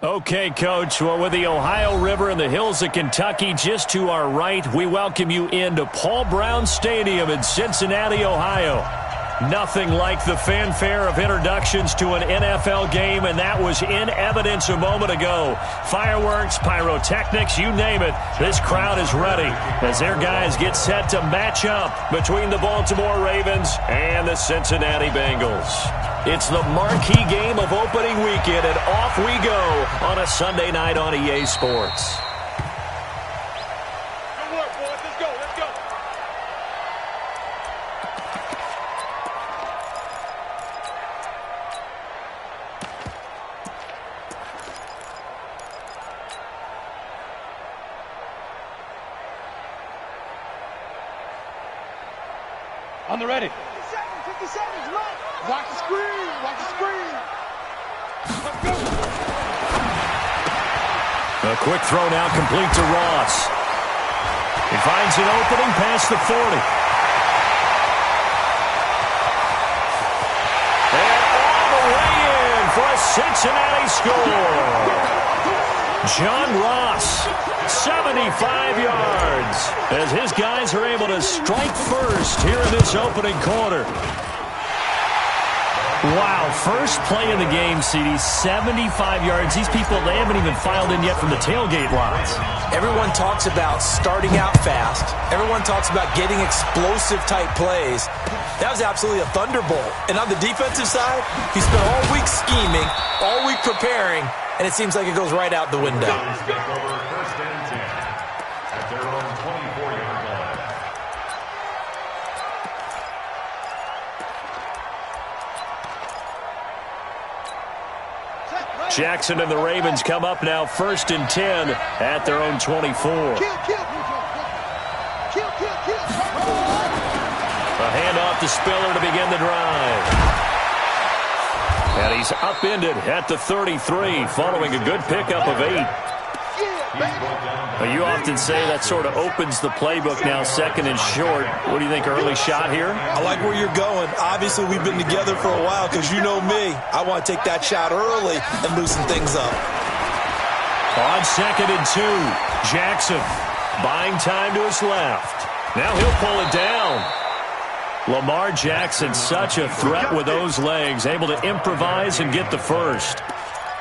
Okay, Coach. Well, with the Ohio River and the hills of Kentucky just to our right, we welcome you into Paul Brown Stadium in Cincinnati, Ohio. Nothing like the fanfare of introductions to an NFL game, and that was in evidence a moment ago. Fireworks, pyrotechnics, you name it. This crowd is ready as their guys get set to match up between the Baltimore Ravens and the Cincinnati Bengals. It's the marquee game of opening weekend, and off we go on a Sunday night on EA Sports. Good work, boys. Let's go. Let's go. On the ready. 50 seconds, right. Watch the screen. Watch the screen. Let's go. A quick throw now complete to Ross. He finds an opening past the 40. And all the way in for a Cincinnati score. John Ross, 75 yards, as his guys are able to strike first here in this opening quarter. Wow, first play of the game, CD, 75 yards. These people, they haven't even filed in yet from the tailgate lines. Everyone talks about starting out fast. Everyone talks about getting explosive-type plays. That was absolutely a thunderbolt. And on the defensive side, he spent all week scheming, all week preparing, and it seems like it goes right out the window. Jackson and the Ravens come up now 1st and 10 at their own 24. A handoff to Spiller to begin the drive. And he's upended at the 33 following a good pickup of 8. Well, you often say that sort of opens the playbook now, 2nd and short. What do you think, early shot here? I like where you're going. Obviously, we've been together for a while because you know me. I want to take that shot early and loosen things up. On 2nd and 2, Jackson buying time to his left. Now he'll pull it down. Lamar Jackson, such a threat with those legs, able to improvise and get the first.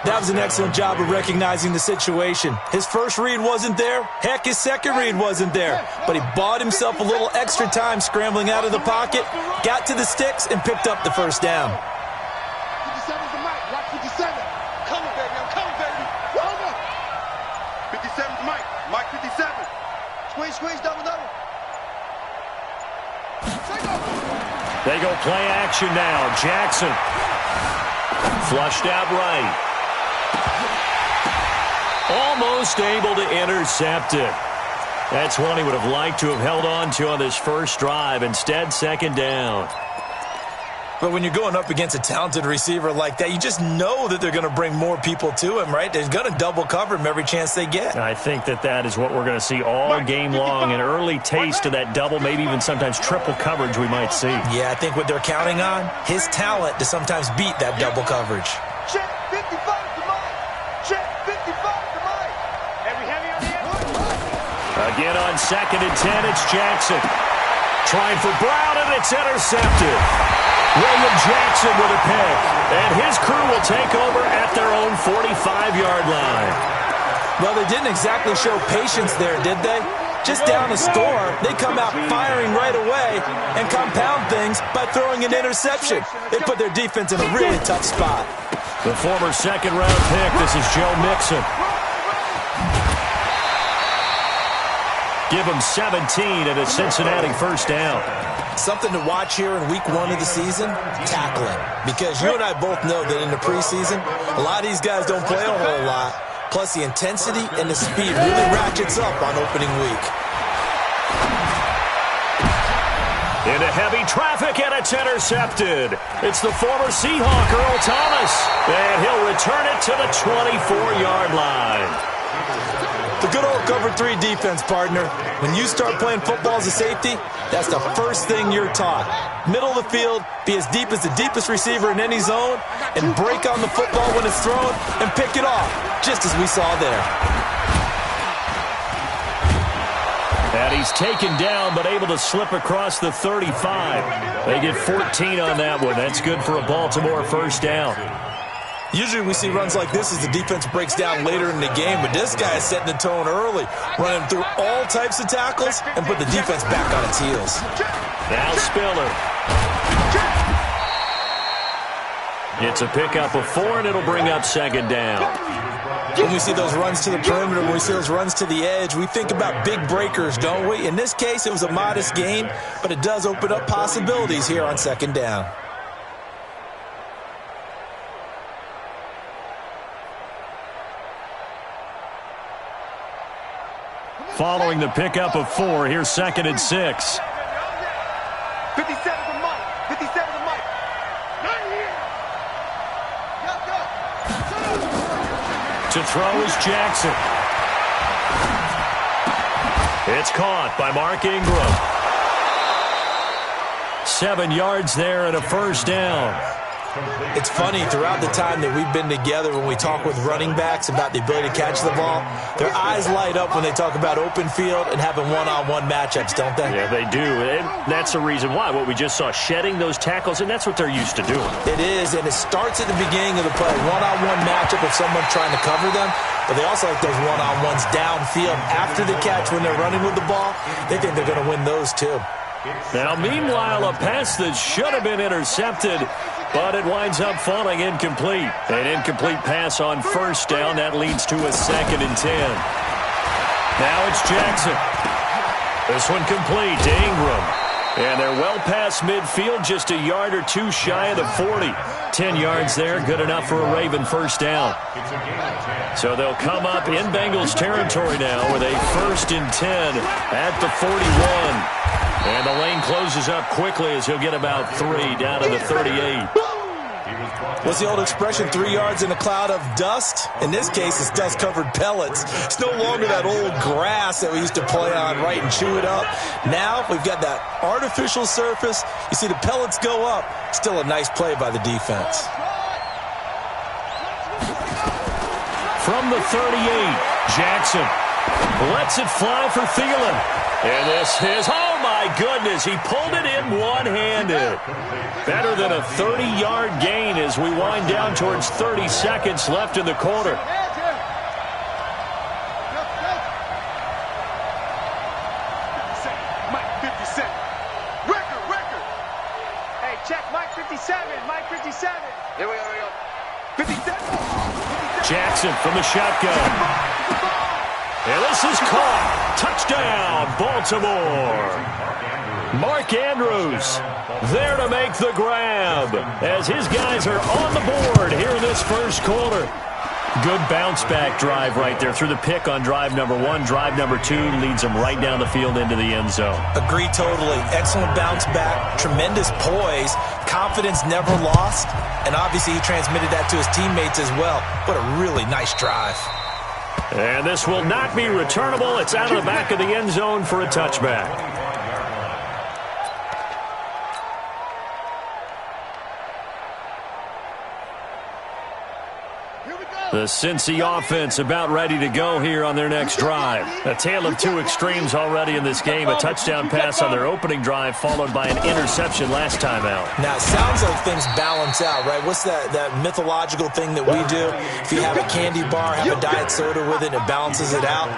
That was an excellent job of recognizing the situation. His first read wasn't there. Heck, his second read wasn't there. But he bought himself a little extra time scrambling out of the pocket, got to the sticks, and picked up the first down. 57's the mic. Watch 57. Coming, baby. I'm coming, baby. Hold up. 57's the mic. Mike 57. Squeeze, double. They go play action now. Jackson flushed out right. Almost able to intercept it. That's one he would have liked to have held on to on this first drive. Instead, 2nd down. But when you're going up against a talented receiver like that, you just know that they're going to bring more people to him, right? They're going to double cover him every chance they get. I think that is what we're going to see all game long. An early taste of that double, maybe even sometimes triple coverage we might see. Yeah, I think what they're counting on, his talent to sometimes beat that double coverage. Check 55 to Mike. Check 55 to Mike. Heavy on the end. Again on 2nd and 10, it's Jackson. Trying for Brown, and it's intercepted. William Jackson with a pick, and his crew will take over at their own 45-yard line. Well, they didn't exactly show patience there, did they? Just down a score, they come out firing right away and compound things by throwing an interception. They put their defense in a really tough spot. The former 2nd-round pick, this is Joe Mixon. Give him 17 and a Cincinnati first down. Something to watch here in week 1 of the season, tackling. Because you and I both know that in the preseason, a lot of these guys don't play a whole lot. Plus, the intensity and the speed really ratchets up on opening week. Into heavy traffic, and it's intercepted. It's the former Seahawk, Earl Thomas. And he'll return it to the 24-yard line. The good old cover Cover 3 defense, partner. When you start playing football as a safety, that's the first thing you're taught. Middle of the field, be as deep as the deepest receiver in any zone, and break on the football when it's thrown and pick it off, just as we saw there. And he's taken down, but able to slip across the 35. They get 14 on that one. That's good for a Baltimore first down. Usually we see runs like this as the defense breaks down later in the game, but this guy is setting the tone early, running through all types of tackles and put the defense back on its heels. Now Spiller. It's a pickup of 4, and it'll bring up second down. When we see those runs to the perimeter, when we see those runs to the edge, we think about big breakers, don't we? In this case, it was a modest gain, but it does open up possibilities here on second down. Following the pickup of 4, here's 2nd and 6. 57 to Mike. 57 to Mike. Right here. To throw is Jackson. It's caught by Mark Ingram. 7 yards there and a first down. It's funny, throughout the time that we've been together, when we talk with running backs about the ability to catch the ball, their eyes light up when they talk about open field and having one-on-one matchups, don't they? Yeah, they do. And that's the reason why. What we just saw, shedding those tackles, and that's what they're used to doing. It is, and it starts at the beginning of the play. One-on-one matchup if someone's trying to cover them, but they also like those one-on-ones downfield after the catch when they're running with the ball. They think they're going to win those, too. Now, meanwhile, a pass that should have been intercepted, but it winds up falling incomplete. An incomplete pass on first down. That leads to a 2nd and 10. Now it's Jackson. This one complete to Ingram. And they're well past midfield, just a yard or 2 shy of the 40. 10 yards there, good enough for a Raven first down. So they'll come up in Bengals territory now with a 1st and 10 at the 41. And the lane closes up quickly as he'll get about 3 down to the 38. What's the old expression, 3 yards in a cloud of dust? In this case, it's dust-covered pellets. It's no longer that old grass that we used to play on, right, and chew it up. Now we've got that artificial surface. You see the pellets go up. Still a nice play by the defense. From the 38, Jackson lets it fly for Thielen. And this is, oh my goodness, he pulled it in one-handed. Better than a 30-yard gain as we wind down towards 30 seconds left in the quarter. Mike 57. Record. Hey, check Mike 57. Mike 57. Here we go. 57. Jackson from the shotgun. And this is caught. Touchdown, Baltimore. Mark Andrews there to make the grab as his guys are on the board here in this first quarter. Good bounce-back drive right there through the pick on drive number 1. Drive number 2 leads them right down the field into the end zone. Agree totally. Excellent bounce back, tremendous poise, confidence never lost, and obviously he transmitted that to his teammates as well. What a really nice drive. And this will not be returnable. It's out of the back of the end zone for a touchback. The Cincy offense about ready to go here on their next drive. A tale of 2 extremes already in this game. A touchdown pass on their opening drive followed by an interception last time out. Now, it sounds like things balance out, right? What's that mythological thing that we do? If you have a candy bar, have a diet soda with it, it balances it out.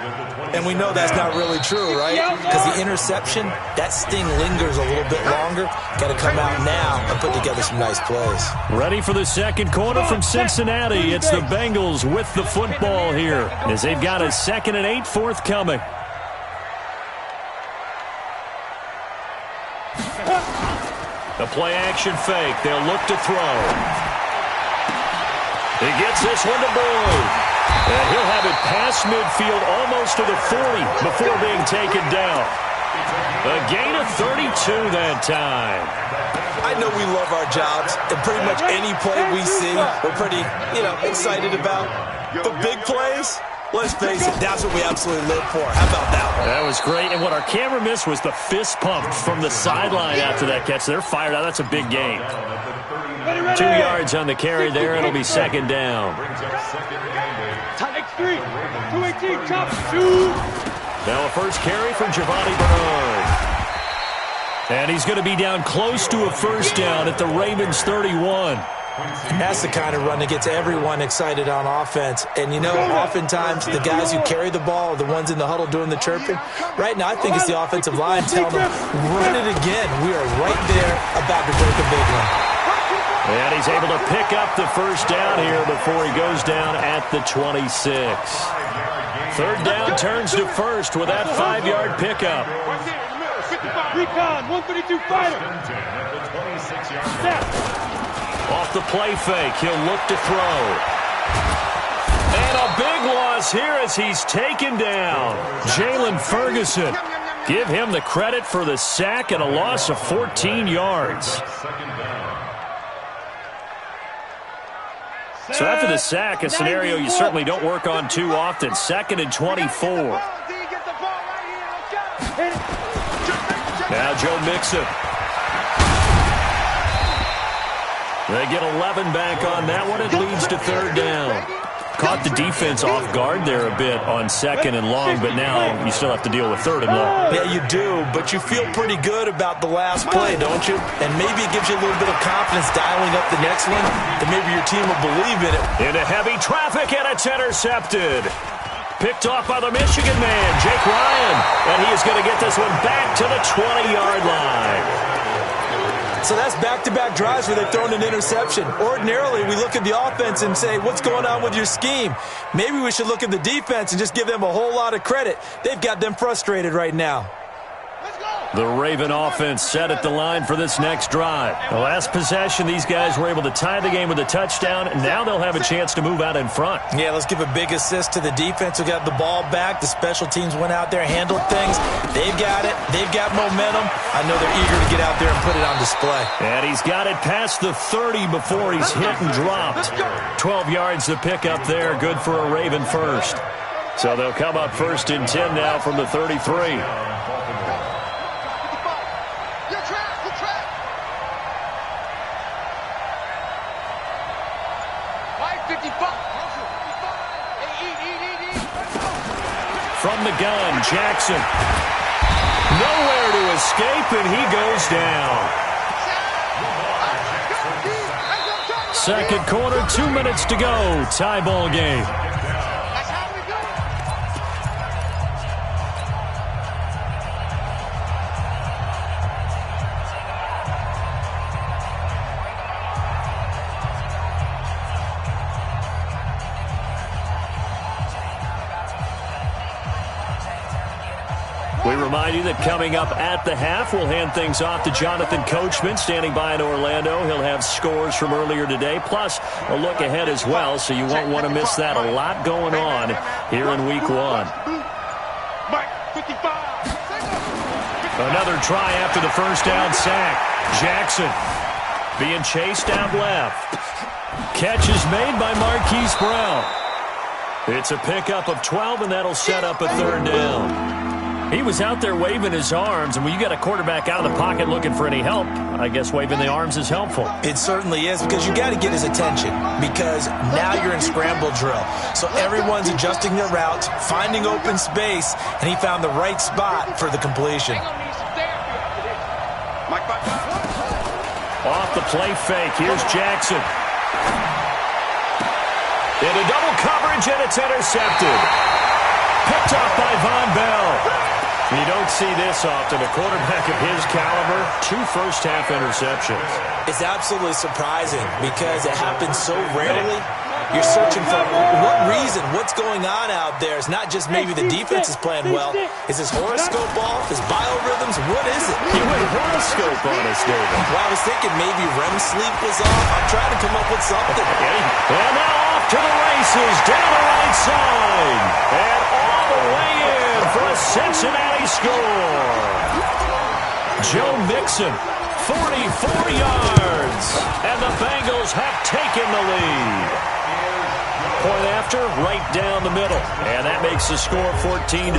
And we know that's not really true, right? Because the interception, that sting lingers a little bit longer. Got to come out now and put together some nice plays. Ready for the second quarter from Cincinnati. It's the Bengals with the football here as they've got a 2nd and 8 forthcoming. The play action fake. They'll look to throw. He gets this one to Boyd. And he'll have it past midfield almost to the 40 before being taken down. A gain of 32 that time. I know we love our jobs, and pretty much any play we see, we're pretty, excited about. But big plays, let's face it, that's what we absolutely live for. How about that one? That was great. And what our camera missed was the fist pump from the sideline after that catch. They're fired out. That's a big gain. 2 yards on the carry there. It'll be second down. X3, 218, chop, shoot. Now a first carry from Giovanni Bernard. And he's going to be down close to a first down at the Ravens 31. That's the kind of run that gets everyone excited on offense. And, you know, oftentimes the guys who carry the ball are the ones in the huddle doing the chirping. Right now, I think it's the offensive line telling them, run it again. We are right there about to break a big one. And he's able to pick up the first down here before he goes down at the 26. Third down turns to first with that 5-yard pickup. Recon, 132 fighter. Step. Off the play fake, he'll look to throw. And a big loss here as he's taken down. Jalen Ferguson. Give him the credit for the sack and a loss of 14 yards. So after the sack, a scenario you certainly don't work on too often. 2nd and 24. Now Joe Mixon. They get 11 back on that one. It leads to third down. Caught the defense off guard there a bit on 2nd and long, but now you still have to deal with 3rd and long. Yeah, you do, but you feel pretty good about the last play, don't you? And maybe it gives you a little bit of confidence dialing up the next one, that maybe your team will believe in it. Into heavy traffic, and it's intercepted. Picked off by the Michigan man, Jake Ryan. And he is going to get this one back to the 20-yard line. So that's back-to-back drives where they've thrown an interception. Ordinarily, we look at the offense and say, what's going on with your scheme? Maybe we should look at the defense and just give them a whole lot of credit. They've got them frustrated right now. The Raven offense set at the line for this next drive. The last possession, these guys were able to tie the game with a touchdown, and now they'll have a chance to move out in front. Yeah, let's give a big assist to the defense who got the ball back. The special teams went out there, handled things. They've got it. They've got momentum. I know they're eager to get out there and put it on display. And he's got it past the 30 before he's hit and dropped. 12 yards to pick up there. Good for a Raven first. So they'll come up 1st and 10 now from the 33. From the gun, Jackson. Nowhere to escape, and he goes down. Second quarter, 2 minutes to go. Tie ball game. We remind you that coming up at the half, we'll hand things off to Jonathan Coachman, standing by in Orlando. He'll have scores from earlier today, plus a look ahead as well, so you won't want to miss that. A lot going on here in Week 1. Another try after the first down sack. Jackson being chased out left. Catch is made by Marquise Brown. It's a pickup of 12, and that'll set up a third down. He was out there waving his arms, and when you got a quarterback out of the pocket looking for any help, I guess waving the arms is helpful. It certainly is, because you got to get his attention, because now you're in scramble drill. So everyone's adjusting their routes, finding open space, and he found the right spot for the completion. Off the play fake, here's Jackson. Into double coverage, and it's intercepted. Picked off by Von Bell. You don't see this often. A quarterback of his caliber, 2 first-half interceptions. It's absolutely surprising because it happens so rarely. You're searching for what reason, what's going on out there. It's not just maybe the defense is playing well. Is his horoscope off? His biorhythms? What is it? You went horoscope on us, David. Well, I was thinking maybe REM sleep was off. I'm trying to come up with something. And now off to the races, down the right side. And all the way in for a Cincinnati score. Joe Mixon, 44 yards. And the Bengals have taken the lead. point after, right down the middle. And that makes the score 14-7.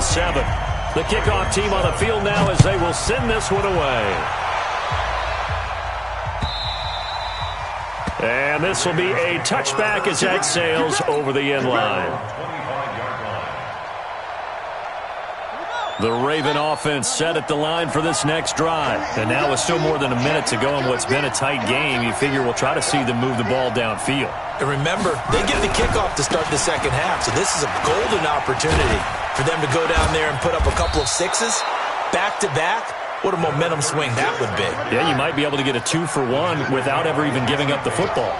The kickoff team on the field now as they will send this one away. And this will be a touchback as that sails over the end line. The Raven offense set at the line for this next drive. And now with still more than a minute to go in what's been a tight game, you figure we'll try to see them move the ball downfield. And remember, they get the kickoff to start the second half, so this is a golden opportunity for them to go down there and put up a couple of sixes back-to-back. What a momentum swing that would be. Yeah, you might be able to get a 2-for-1 without ever even giving up the football.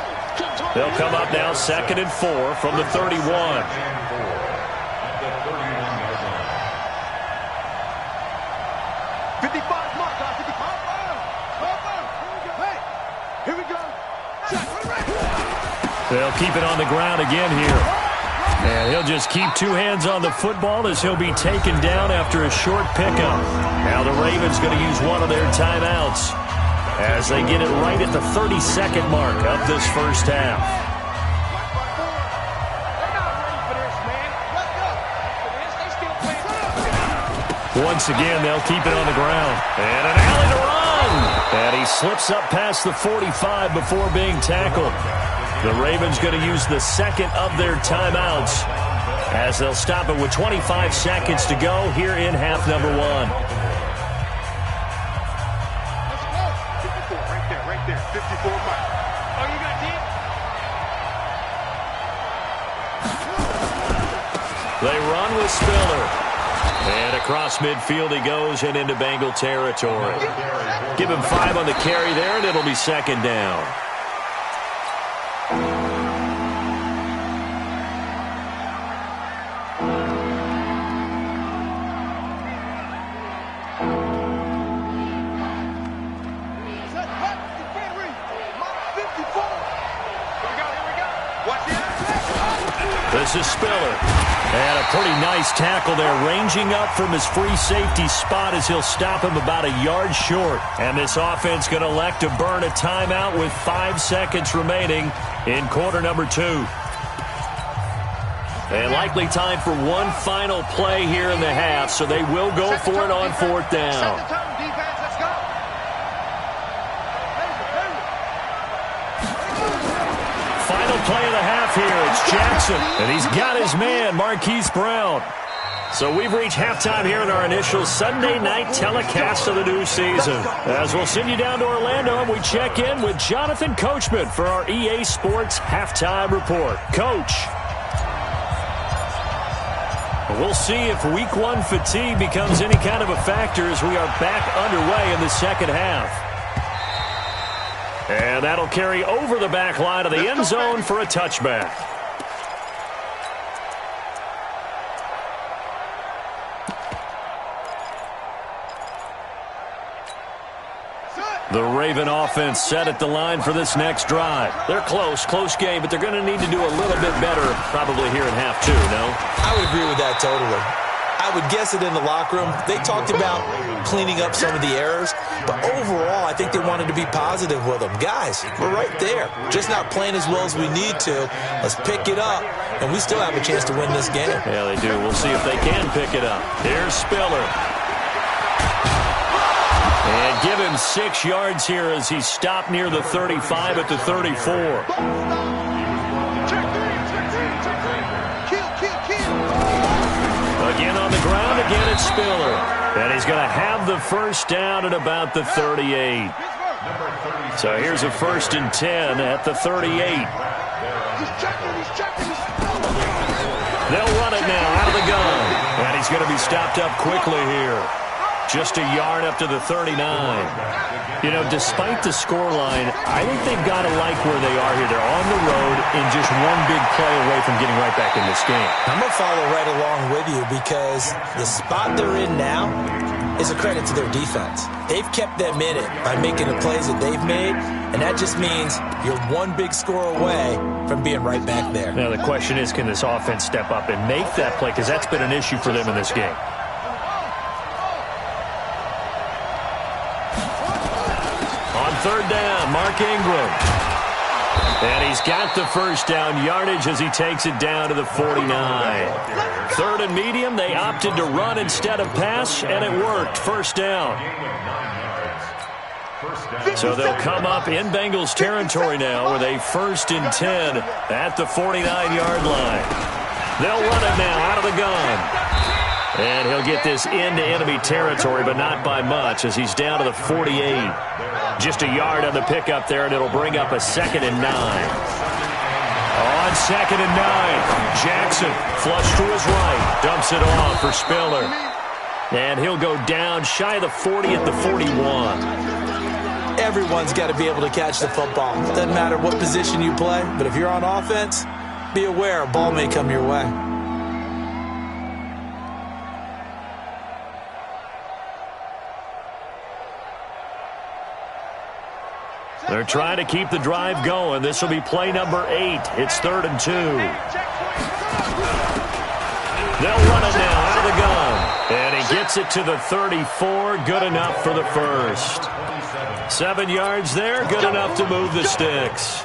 They'll come up now 2nd and 4 from the 31. They'll keep it on the ground again here. And he'll just keep two hands on the football as he'll be taken down after a short pickup. Now the Ravens going to use one of their timeouts as they get it right at the 30-second mark of this first half. Once again, they'll keep it on the ground. And an alley to run. And he slips up past the 45 before being tackled. The Ravens going to use the second of their timeouts as they'll stop it with 25 seconds to go here in half number 1. Right there, 54 miles. Oh, you got deep? They run with Spiller. And across midfield he goes and into Bengal territory. Give him 5 on the carry there, and it'll be second down. This is Spiller. And a pretty nice tackle there, ranging up from his free safety spot as he'll stop him about a yard short. And this offense going to elect to burn a timeout with 5 seconds remaining in quarter number 2. And likely time for one final play here in the half, so they will go for it on 4th down. Final play of the half here. It's Jackson, and he's got his man, Marquise Brown. So we've reached halftime here in our initial Sunday night telecast of the new season. As we'll send you down to Orlando, and we check in with Jonathan Coachman for our EA Sports Halftime Report. Coach. We'll see if week 1 fatigue becomes any kind of a factor as we are back underway in the second half. And that'll carry over the back line of the end zone for a touchback. The Raven offense set at the line for this next drive. They're close game, but they're going to need to do a little bit better probably here in half 2, no? I would agree with that totally. I would guess it in the locker room. They talked about cleaning up some of the errors, but overall, I think they wanted to be positive with them. Guys, we're right there. Just not playing as well as we need to. Let's pick it up, and we still have a chance to win this game. Yeah, they do. We'll see if they can pick it up. Here's Spiller. And give him 6 yards here as he stopped near the 35 at the 34. Again on the ground, again it's Spiller. And he's going to have the first down at about the 38. So here's a 1st and 10 at the 38. They'll run it now out of the gun. And he's going to be stopped up quickly here. Just a yard up to the 39. You know, despite the scoreline, I think they've got to like where they are here. They're on the road and just one big play away from getting right back in this game. I'm going to follow right along with you because the spot they're in now is a credit to their defense. They've kept them in it by making the plays that they've made, and that just means you're one big score away from being right back there. Now, the question is, can this offense step up and make that play? Because that's been an issue for them in this game. On 3rd down, Mark Ingram. And he's got the first down yardage as he takes it down to the 49. Third and medium, they opted to run instead of pass, and it worked. First down. So they'll come up in Bengals territory now with a 1st and 10 at the 49-yard line. They'll run it now out of the gun. And he'll get this into enemy territory, but not by much as he's down to the 48. Just a yard on the pickup there, and it'll bring up a 2nd and 9. On 2nd and 9, Jackson flush to his right, dumps it off for Spiller. And he'll go down shy of the 40 at the 41. Everyone's got to be able to catch the football. Doesn't matter what position you play, but if you're on offense, be aware a ball may come your way. They're trying to keep the drive going. This will be play number 8. It's 3rd and 2. They'll run it now out of the gun. And he gets it to the 34. Good enough for the first. 7 yards there. Good enough to move the sticks.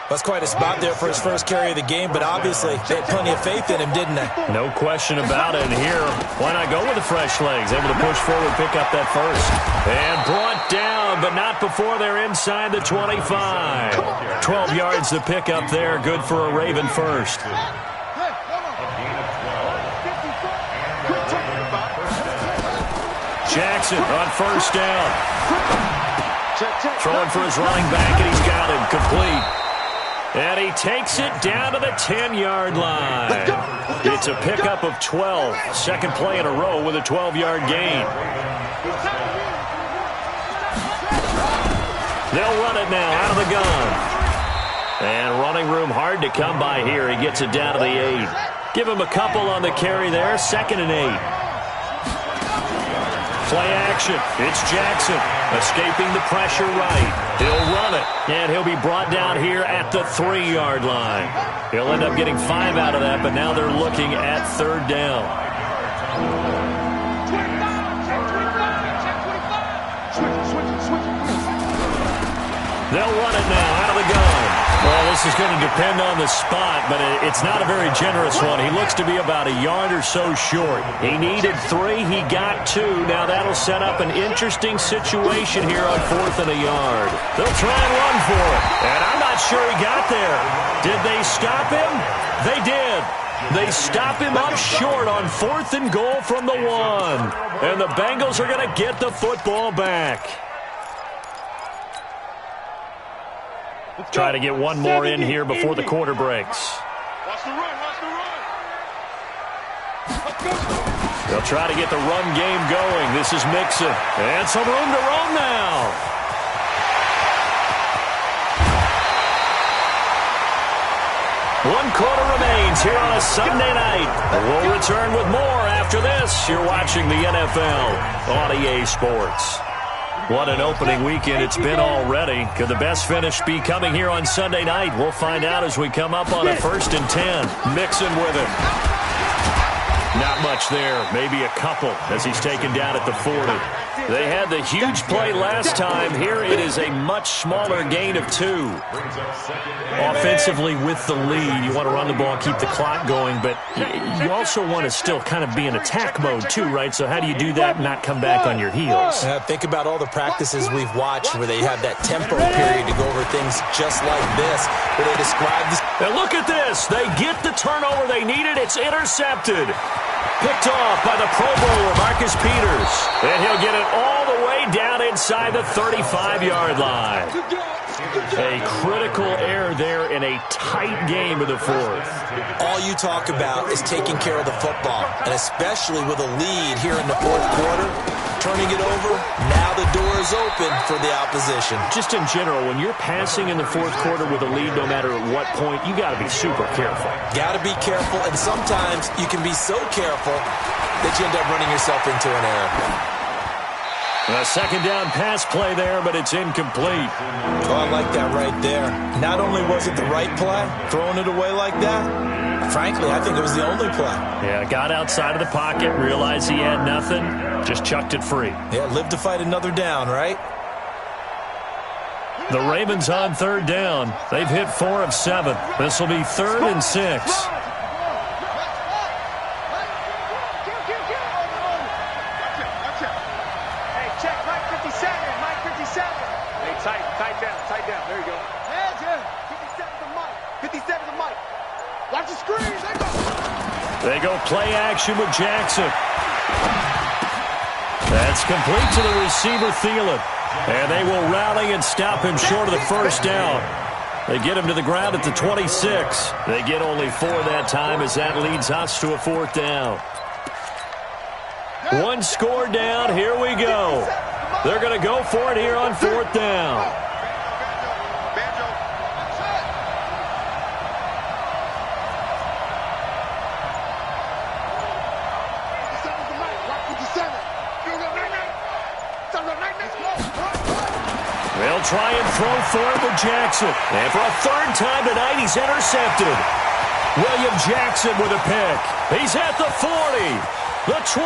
That's quite a spot there for his first carry of the game, but obviously they had plenty of faith in him, didn't they? No question about it. And here, why not go with the fresh legs? Able to push forward, pick up that first. And brought down, but not before they're inside the 25. 12 yards to pick up there. Good for a Raven first. Jackson on first down. Throwing for his running back, and he's got him complete. And he takes it down to the 10-yard line. It's a pickup of 12. Second play in a row with a 12-yard gain. They'll run it now out of the gun. And running room hard to come by here. He gets it down to the 8. Give him a couple on the carry there. 2nd and 8. Play action. It's Jackson escaping the pressure right. He'll run it, and he'll be brought down here at the 3-yard line. He'll end up getting 5 out of that, but now they're looking at 3rd down. They'll run it now out of the gun. Well, this is going to depend on the spot, but it's not a very generous one. He looks to be about a yard or so short. He needed 3. He got 2. Now that'll set up an interesting situation here on 4th and a yard. They'll try and run for it, and I'm not sure he got there. Did they stop him? They did. They stop him up short on 4th and goal from the 1. And the Bengals are going to get the football back. Try to get one more in here before the quarter breaks. Watch the run, watch the run. They'll try to get the run game going. This is Mixon. And some room to roam now. One quarter remains here on a Sunday night. We'll return with more after this. You're watching the NFL on EA Sports. What an opening weekend it's been already. Could the best finish be coming here on Sunday night? We'll find out as we come up on a 1st and 10. Mixon with it. Not much there. Maybe a couple as he's taken down at the 40. They had the huge play last time. Here it is a much smaller gain of 2. Offensively with the lead, you want to run the ball, keep the clock going, but you also want to still kind of be in attack mode too, right? So how do you do that and not come back on your heels? Think about all the practices we've watched where they have that tempo period to go over things just like this, where they describe this. Now look at this. They get the turnover they needed. It's intercepted. Picked off by the Pro Bowler, Marcus Peters. And he'll get it all the way down inside the 35-yard line. A critical error there in a tight game of the 4th. All you talk about is taking care of the football, and especially with a lead here in the 4th quarter, turning it over, now the door is open for the opposition. Just in general, when you're passing in the 4th quarter with a lead, no matter at what point, you got to be super careful. Got to be careful, and sometimes you can be so careful that you end up running yourself into an error. A 2nd down pass play there, but it's incomplete. Oh, I like that right there. Not only was it the right play, throwing it away like that, frankly, I think it was the only play. Yeah, got outside of the pocket, realized he had nothing, just chucked it free. Yeah, live to fight another down, right? The Ravens on third down. They've hit 4 of 7. This will be 3rd and 6. Hey, check, Mike 57, Mike 57. Hey, tight down. There you go. Hands here. 57 to Mike. 57 to Mike. Watch the screen. They go play action with Jackson. That's complete to the receiver, Thielen. And they will rally and stop him short of the first down. They get him to the ground at the 26. They get only 4 that time as that leads us to a 4th down. 1 score down. Here we go. They're going to go for it here on 4th down. They'll try and throw for it with Jackson. And for a 3rd time tonight, he's intercepted. William Jackson with a pick. He's at the 40, the 20.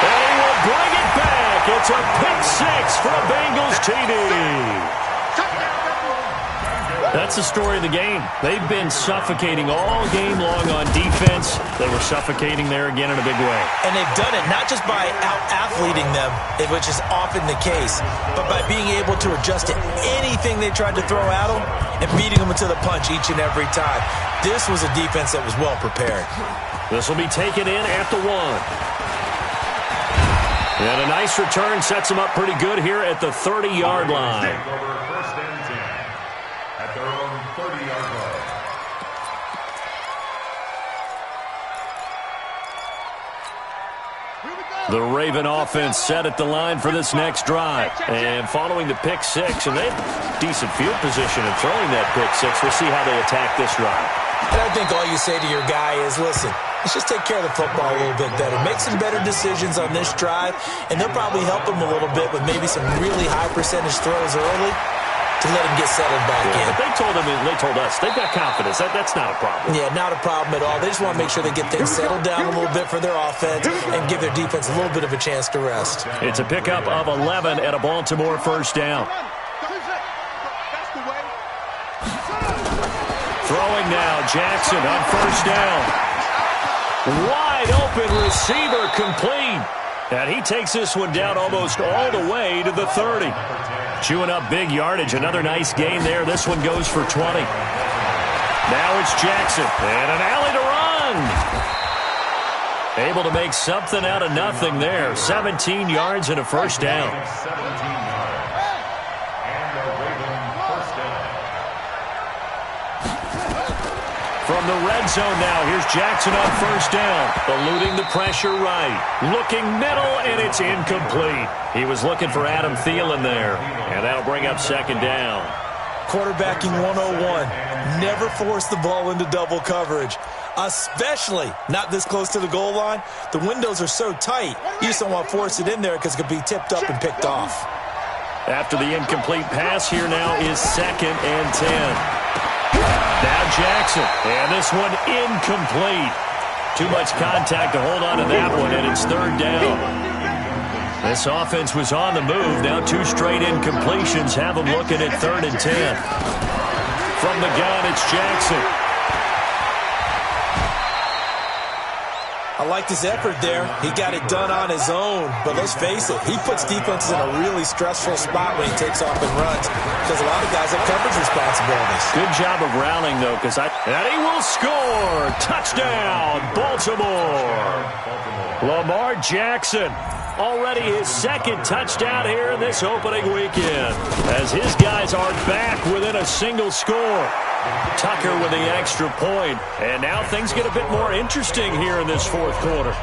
And he will bring it back. It's a pick 6 for a Bengals TD. That's the story of the game. They've been suffocating all game long on defense. They were suffocating there again in a big way. And they've done it not just by out-athleting them, which is often the case, but by being able to adjust to anything they tried to throw at them and beating them to the punch each and every time. This was a defense that was well prepared. This will be taken in at the 1. And a nice return sets them up pretty good here at the 30-yard line. At their own 30-yard line. The Raven offense set at the line for this next drive. And following the pick 6, and they have decent field position in throwing that pick 6. We'll see how they attack this drive. And I think all you say to your guy is, listen, let's just take care of the football a little bit better. Make some better decisions on this drive, and they'll probably help him a little bit with maybe some really high percentage throws early to let him get settled back in. But they told us, they've got confidence. That's not a problem. Yeah, not a problem at all. They just want to make sure they get things settled down a little bit for their offense and give their defense a little bit of a chance to rest. It's a pickup of 11 at a Baltimore 1st down. Throwing now, Jackson on 1st down. Wide open receiver complete. And he takes this one down almost all the way to the 30. Chewing up big yardage. Another nice gain there. This one goes for 20. Now it's Jackson. And an alley to run. Able to make something out of nothing there. 17 yards and a 1st down. 17 yards. And the Raven 1st down. From the red zone now, here's Jackson on 1st down. Eluding the pressure right. Looking middle, and it's incomplete. He was looking for Adam Thielen there, and that'll bring up 2nd down. Quarterbacking 101. Never force the ball into double coverage, especially not this close to the goal line. The windows are so tight, you just don't want to force it in there because it could be tipped up and picked off. After the incomplete pass, here now is 2nd and 10. Now Jackson, and this one incomplete. Too much contact to hold on to that one, and it's 3rd down. This offense was on the move. Now 2 straight incompletions have them looking at 3rd and 10. From the gun, it's Jackson. I liked his effort there. He got it done on his own. But let's face it, he puts defenses in a really stressful spot when he takes off and runs because a lot of guys have coverage responsibilities. Good job of rallying, though, and he will score. Touchdown, Baltimore. Lamar Jackson. Already his 2nd touchdown here in this opening weekend as his guys are back within a single score. Tucker with the extra point, and now things get a bit more interesting here in this 4th quarter.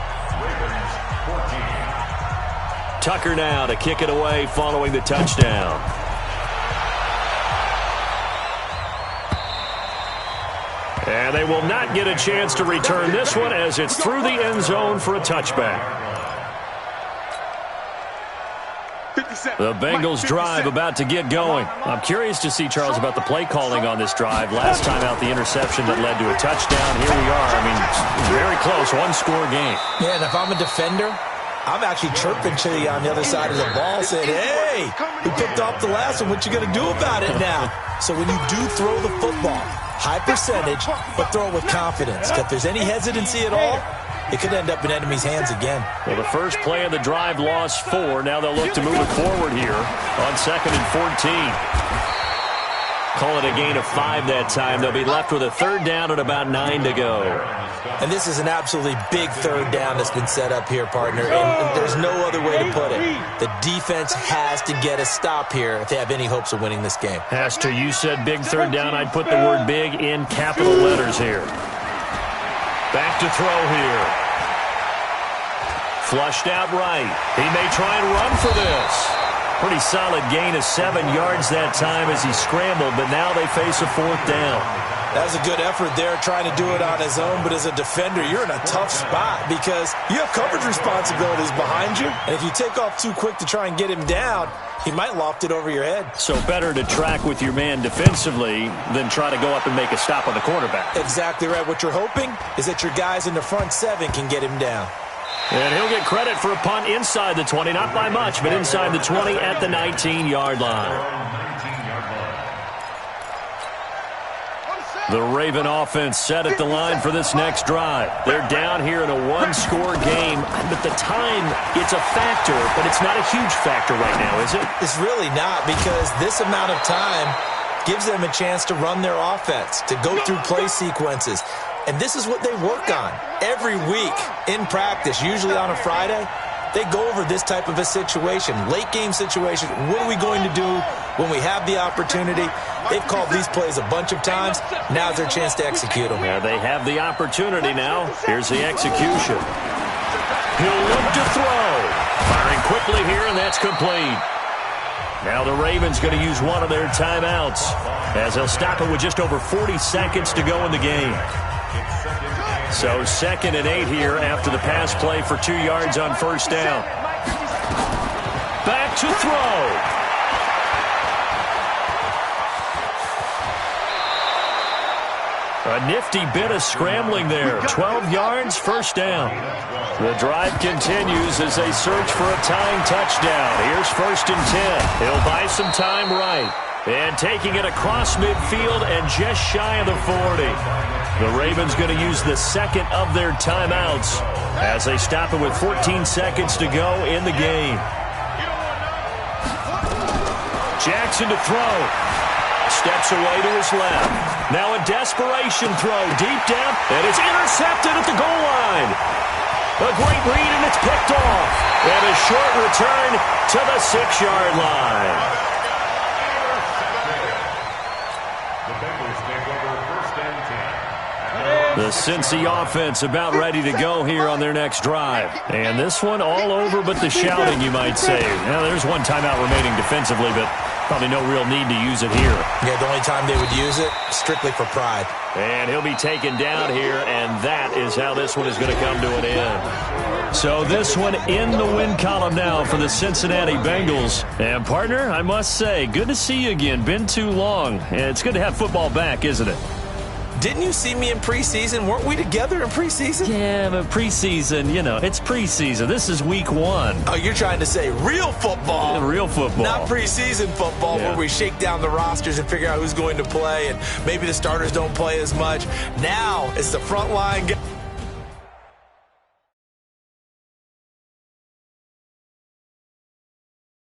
Tucker now to kick it away following the touchdown. And they will not get a chance to return this one as it's through the end zone for a touchback. The Bengals drive about to get going. I'm curious to see, Charles, about the play calling on this drive. Last time out, the interception that led to a touchdown. Here we are. I mean, very close, 1-score game. Yeah, and if I'm a defender, I'm actually chirping to you on the other side of the ball saying, hey, we picked off the last one. What you going to do about it now? So when you do throw the football, high percentage, but throw it with confidence. If there's any hesitancy at all, it could end up in enemy's hands again. Well, the first play of the drive lost 4. Now they'll look to move it forward here on 2nd and 14. Call it a gain of 5 that time. They'll be left with a 3rd down and about 9 to go. And this is an absolutely big 3rd down that's been set up here, partner. And there's no other way to put it. The defense has to get a stop here if they have any hopes of winning this game. Has to. You said big 3rd down. I'd put the word big in capital letters here. Back to throw here. Flushed out right. He may try and run for this. Pretty solid gain of 7 yards that time as he scrambled, but now they face a 4th down. That was a good effort there trying to do it on his own, but as a defender, you're in a tough spot because you have coverage responsibilities behind you, and if you take off too quick to try and get him down, he might loft it over your head. So better to track with your man defensively than try to go up and make a stop on the quarterback. Exactly right. What you're hoping is that your guys in the front 7 can get him down. And he'll get credit for a punt inside the 20, not by much, but inside the 20 at the 19-yard line. The Raven offense set at the line for this next drive. They're down here in a 1-score game, but the time, it's a factor, but it's not a huge factor right now, is it? It's really not, because this amount of time gives them a chance to run their offense, to go through play sequences. And this is what they work on every week in practice, usually on a Friday. They go over this type of a situation, late game situation. What are we going to do when we have the opportunity? They've called these plays a bunch of times. Now's their chance to execute them. Yeah, they have the opportunity now. Here's the execution. He'll look to throw. Firing quickly here, and that's complete. Now the Ravens going to use one of their timeouts as they'll stop it with just over 40 seconds to go in the game. So 2nd and 8 here after the pass play for 2 yards on 1st down. Back to throw. A nifty bit of scrambling there. 12 yards, 1st down. The drive continues as they search for a tying touchdown. Here's 1st and 10. He'll buy some time right. And taking it across midfield and just shy of the 40. The Ravens going to use the 2nd of their timeouts as they stop it with 14 seconds to go in the game. Jackson to throw. Steps away to his left. Now a desperation throw deep down, and it's intercepted at the goal line. A great read, and it's picked off. And a short return to the 6-yard line. The Cincy offense about ready to go here on their next drive. And this one all over but the shouting, you might say. Now, there's one timeout remaining defensively, but probably no real need to use it here. Yeah, the only time they would use it, strictly for pride. And he'll be taken down here, and that is how this one is going to come to an end. So this one in the win column now for the Cincinnati Bengals. And, partner, I must say, good to see you again. Been too long. And it's good to have football back, isn't it? Didn't you see me in preseason? Weren't we together in preseason? Yeah, but preseason, you know, it's preseason. This is week 1. Oh, you're trying to say real football. Real football. Not preseason football where we shake down the rosters and figure out who's going to play and maybe the starters don't play as much. Now it's the front line.